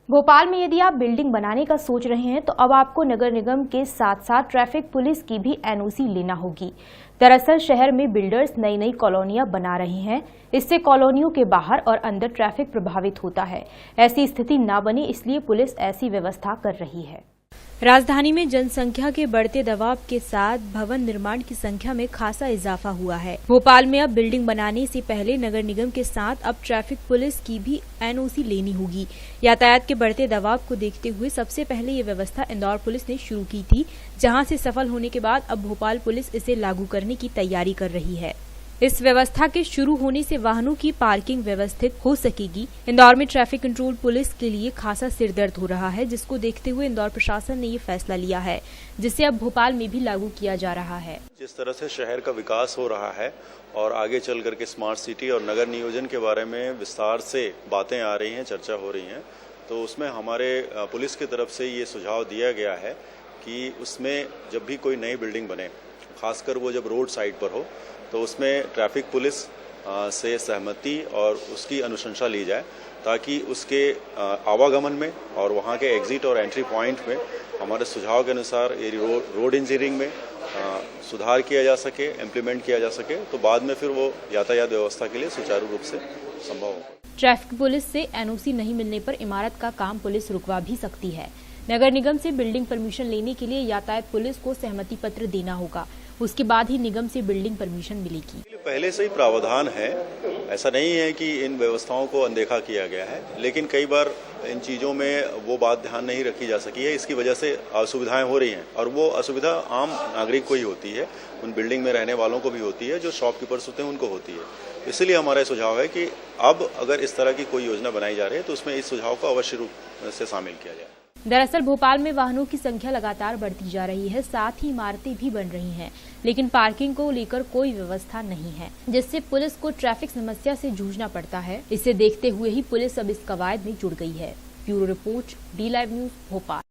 भोपाल में यदि आप बिल्डिंग बनाने का सोच रहे हैं तो अब आपको नगर निगम के साथ साथ ट्रैफिक पुलिस की भी एनओसी लेना होगी। दरअसल शहर में बिल्डर्स नई नई कॉलोनियां बना रहे हैं। इससे कॉलोनियों के बाहर और अंदर ट्रैफिक प्रभावित होता है। ऐसी स्थिति न बने इसलिए पुलिस ऐसी व्यवस्था कर रही है। राजधानी में जनसंख्या के बढ़ते दबाव के साथ भवन निर्माण की संख्या में खासा इजाफा हुआ है। भोपाल में अब बिल्डिंग बनाने से पहले नगर निगम के साथ अब ट्रैफिक पुलिस की भी एनओसी लेनी होगी। यातायात के बढ़ते दबाव को देखते हुए सबसे पहले ये व्यवस्था इंदौर पुलिस ने शुरू की थी, जहां से सफल होने के बाद अब भोपाल पुलिस इसे लागू करने की तैयारी कर रही है। इस व्यवस्था के शुरू होने से वाहनों की पार्किंग व्यवस्थित हो सकेगी। इंदौर में ट्रैफिक कंट्रोल पुलिस के लिए खासा सिरदर्द हो रहा है, जिसको देखते हुए इंदौर प्रशासन ने ये फैसला लिया है, जिसे अब भोपाल में भी लागू किया जा रहा है। जिस तरह से शहर का विकास हो रहा है और आगे चल करके स्मार्ट सिटी और नगर नियोजन के बारे में विस्तार से बातें आ रही हैं, चर्चा हो रही हैं, तो उसमें हमारे पुलिस की तरफ से ये सुझाव दिया गया है कि उसमें जब भी कोई नई बिल्डिंग बने, खासकर वो जब रोड साइड पर हो, तो उसमें ट्रैफिक पुलिस से सहमति और उसकी अनुशंसा ली जाए, ताकि उसके आवागमन में और वहाँ के एग्जिट और एंट्री पॉइंट में हमारे सुझाव के अनुसार ये रोड इंजीनियरिंग में सुधार किया जा सके, इम्प्लीमेंट किया जा सके, तो बाद में फिर वो यातायात व्यवस्था के लिए सुचारू रूप से संभव हो। ट्रैफिक पुलिस से एनओसी नहीं मिलने पर इमारत का काम पुलिस रुकवा भी सकती है। नगर निगम से बिल्डिंग परमिशन लेने के लिए यातायात पुलिस को सहमति पत्र देना होगा, उसके बाद ही निगम से बिल्डिंग परमिशन मिलेगी। पहले से ही प्रावधान है, ऐसा नहीं है कि इन व्यवस्थाओं को अनदेखा किया गया है, लेकिन कई बार इन चीज़ों में वो बात ध्यान नहीं रखी जा सकी है। इसकी वजह से असुविधाएं हो रही हैं और वो असुविधा आम नागरिक को ही होती है, उन बिल्डिंग में रहने वालों को भी होती है, जो शॉपकीपर्स होते हैं उनको होती है। इसलिए हमारा सुझाव है कि अब अगर इस तरह की कोई योजना बनाई जा रही है तो उसमें इस सुझाव को अवश्य रूप से शामिल किया जाए। दरअसल भोपाल में वाहनों की संख्या लगातार बढ़ती जा रही है, साथ ही इमारतें भी बन रही हैं, लेकिन पार्किंग को लेकर कोई व्यवस्था नहीं है, जिससे पुलिस को ट्रैफिक समस्या से जूझना पड़ता है। इसे देखते हुए ही पुलिस अब इस कवायद में जुड़ गई है। Bureau report, D live news, Bhopal.